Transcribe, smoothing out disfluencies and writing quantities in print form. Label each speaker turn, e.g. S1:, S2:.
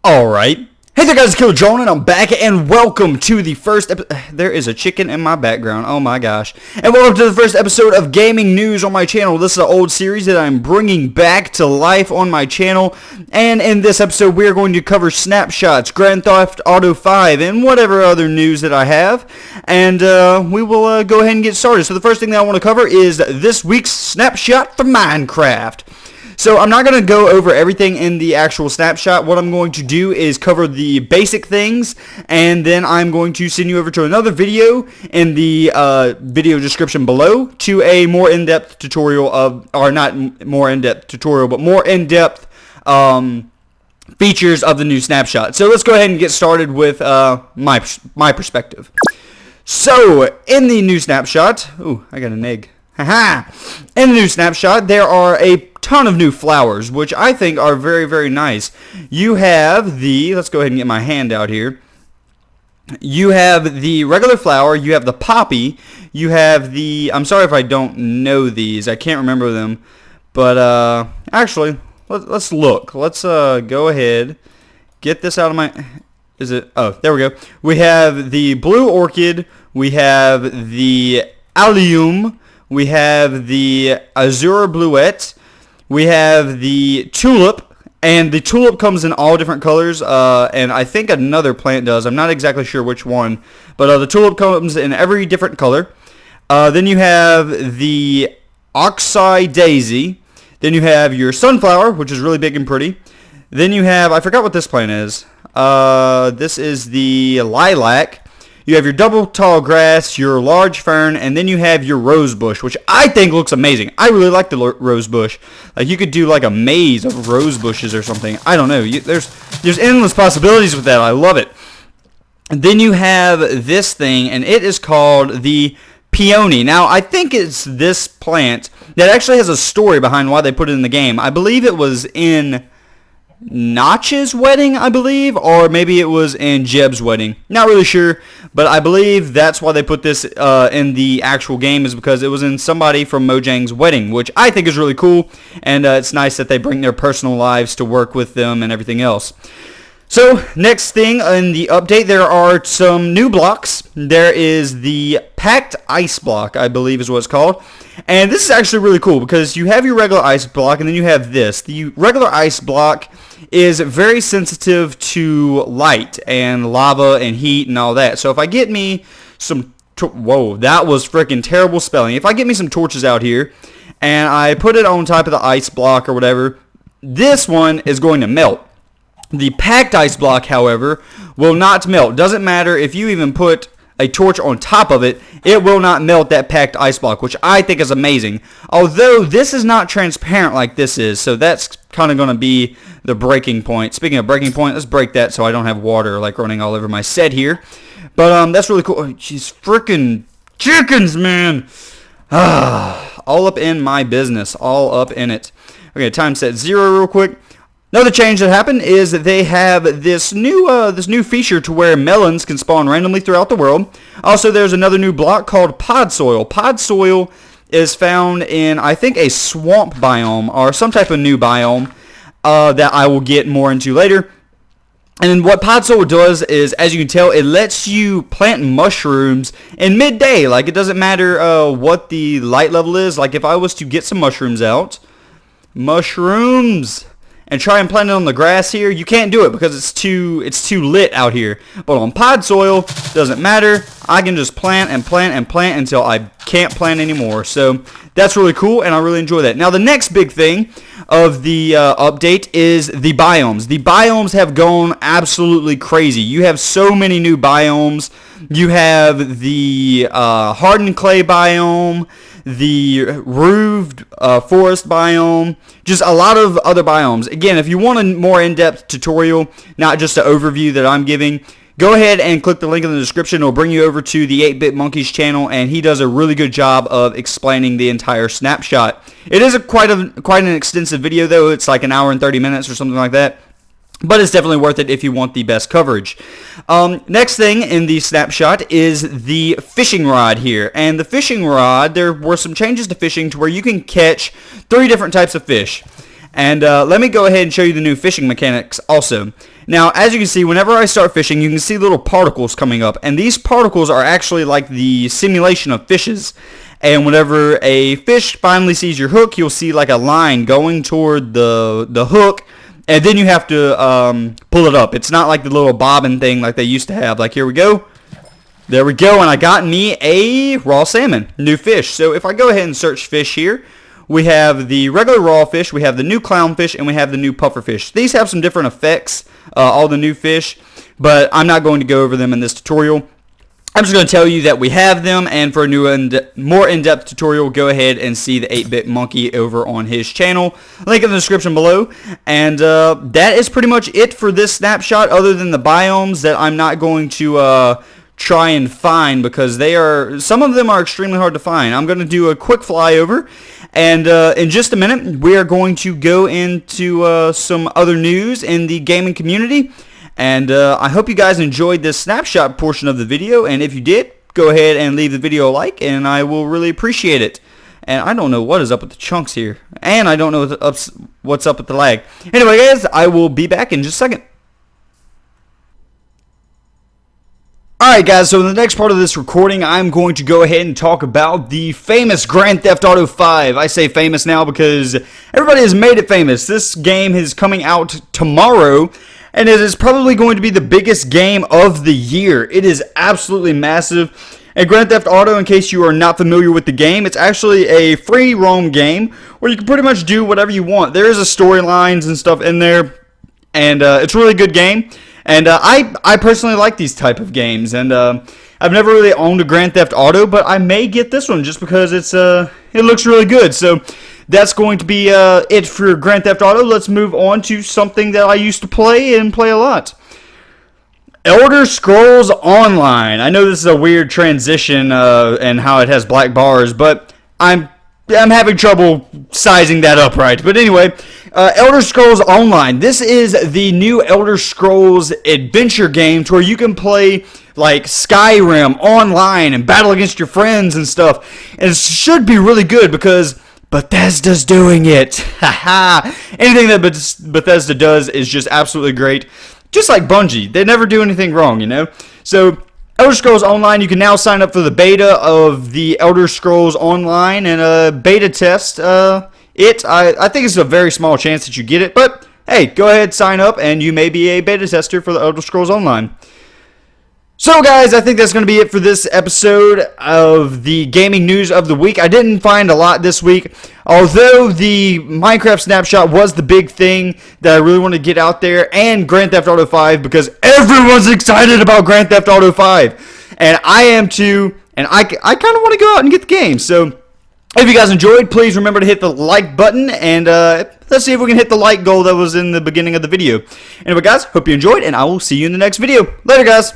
S1: Alright. Hey there guys, it's Killer Joan and I'm back and welcome to the first there is a chicken in my background, oh my gosh. And welcome to the first episode of Gaming News on my channel. This is an old series that I'm bringing back to life on my channel. And in this episode we are going to cover Snapshots, Grand Theft Auto 5, and whatever other news that I have. And we will go ahead and get started. So the first thing that I want to cover is this week's Snapshot for Minecraft. So I'm not going to go over everything in the actual snapshot. What I'm going to do is cover the basic things, and then I'm going to send you over to another video in the video description below to a more in-depth tutorial of, or not more in-depth tutorial, but more in-depth features of the new snapshot. So let's go ahead and get started with my perspective. So in the new snapshot, ooh, I got an egg. Haha! In the new snapshot, there are a ton of new flowers, which I think are very, very nice. You have the, let's go ahead and get my hand out here. You have the regular flower, you have the poppy, you have the, I'm sorry if I don't know these, I can't remember them, but actually, let's look. Let's go ahead, get this out of my, is it, oh, there we go. We have the blue orchid, we have the allium, we have the azure bluette, we have the tulip, and the tulip comes in all different colors, and I think another plant does. I'm not exactly sure which one, but the tulip comes in every different color. Then you have the oxeye daisy. Then you have your sunflower, which is really big and pretty. Then you have, I forgot what this plant is. This is the lilac. You have your double tall grass, your large fern, and then you have your rose bush, which I think looks amazing. I really like the rose bush. Like, you could do like a maze of rose bushes or something. I don't know. There's endless possibilities with that. I love it. And then you have this thing, and it is called the peony. Now, I think it's this plant that actually has a story behind why they put it in the game. I believe it was in Notch's wedding, I believe, or maybe it was in Jeb's wedding. Not really sure, but I believe that's why they put this in the actual game, is because it was in somebody from Mojang's wedding, which I think is really cool, and it's nice that they bring their personal lives to work with them and everything else. So, next thing in the update, there are some new blocks. There is the packed ice block, I believe is what it's called. And this is actually really cool because you have your regular ice block and then you have this. The regular ice block is very sensitive to light and lava and heat and all that. So if I get me some, whoa, that was freaking terrible spelling. If I get me some torches out here and I put it on top of the ice block or whatever, this one is going to melt. The packed ice block, however, will not melt. Doesn't matter if you even put a torch on top of it, it will not melt that packed ice block, which I think is amazing. Although this is not transparent like this is, so that's kind of going to be the breaking point. Speaking of breaking point, let's break that so I don't have water like running all over my set here. But that's really cool. Oh, jeez, freaking chickens, man. All up in my business, all up in it. Okay, time set 0 real quick. Another change that happened is that they have this new feature to where melons can spawn randomly throughout the world. Also, there's another new block called pod soil. Pod soil is found in, I think, a swamp biome or some type of new biome that I will get more into later. And what pod soil does is, as you can tell, it lets you plant mushrooms in midday. Like, it doesn't matter what the light level is. Like, if I was to get some mushrooms out, and try and plant it on the grass here, you can't do it because it's too lit out here. But on pod soil, doesn't matter. I can just plant and plant and plant until I can't plant anymore. So that's really cool, and I really enjoy that. Now the next big thing of the update is the biomes. The biomes have gone absolutely crazy. You have so many new biomes. You have the hardened clay biome, the roofed forest biome, just a lot of other biomes. Again, if you want a more in-depth tutorial, not just an overview that I'm giving, go ahead and click the link in the description. It'll bring you over to the 8-Bit Monkeys channel, and he does a really good job of explaining the entire snapshot. It is quite an extensive video, though. It's like an hour and 30 minutes or something like that. But it's definitely worth it if you want the best coverage. Next thing in the snapshot is the fishing rod here. And the fishing rod, there were some changes to fishing to where you can catch 3 different types of fish. And let me go ahead and show you the new fishing mechanics also. Now, as you can see, whenever I start fishing, you can see little particles coming up. And these particles are actually like the simulation of fishes. And whenever a fish finally sees your hook, you'll see like a line going toward the hook. And then you have to pull it up. It's not like the little bobbin thing like they used to have. Like, here we go. There we go. And I got me a raw salmon, new fish. So if I go ahead and search fish here, we have the regular raw fish, we have the new clownfish, and we have the new pufferfish. These have some different effects, all the new fish, but I'm not going to go over them in this tutorial. I'm just going to tell you that we have them, and for a new more in-depth tutorial, go ahead and see the 8-Bit Monkey over on his channel. Link in the description below. And that is pretty much it for this snapshot, other than the biomes that I'm not going to try and find, because some of them are extremely hard to find. I'm going to do a quick flyover, and in just a minute we are going to go into some other news in the gaming community. And I hope you guys enjoyed this snapshot portion of the video, and if you did, go ahead and leave the video a like, and I will really appreciate it. And I don't know what is up with the chunks here, and I don't know what's up with the lag. Anyway guys, I will be back in just a second. Alright guys, so in the next part of this recording, I'm going to go ahead and talk about the famous Grand Theft Auto 5. I say famous now because everybody has made it famous. This game is coming out tomorrow, and it is probably going to be the biggest game of the year. It is absolutely massive. And Grand Theft Auto, in case you are not familiar with the game, it's actually a free roam game where you can pretty much do whatever you want. There is a storylines and stuff in there, and it's a really good game. And I personally like these type of games, and I've never really owned a Grand Theft Auto, but I may get this one just because it looks really good. So that's going to be it for Grand Theft Auto. Let's move on to something that I used to play and play a lot. Elder Scrolls Online. I know this is a weird transition and how it has black bars, but I'm having trouble sizing that up right. But anyway, Elder Scrolls Online. This is the new Elder Scrolls adventure game to where you can play like Skyrim online and battle against your friends and stuff. And it should be really good because Bethesda's doing it. Haha. Anything that Bethesda does is just absolutely great. Just like Bungie. They never do anything wrong, you know? So Elder Scrolls Online, you can now sign up for the beta of the Elder Scrolls Online and beta test it. I think it's a very small chance that you get it, but hey, go ahead, sign up, and you may be a beta tester for the Elder Scrolls Online. So guys, I think that's going to be it for this episode of the gaming news of the week. I didn't find a lot this week, although the Minecraft snapshot was the big thing that I really want to get out there, and Grand Theft Auto 5, because everyone's excited about Grand Theft Auto 5, and I am too, and I kind of want to go out and get the game. So if you guys enjoyed, please remember to hit the like button, and let's see if we can hit the like goal that was in the beginning of the video. Anyway guys, hope you enjoyed, and I will see you in the next video. Later guys!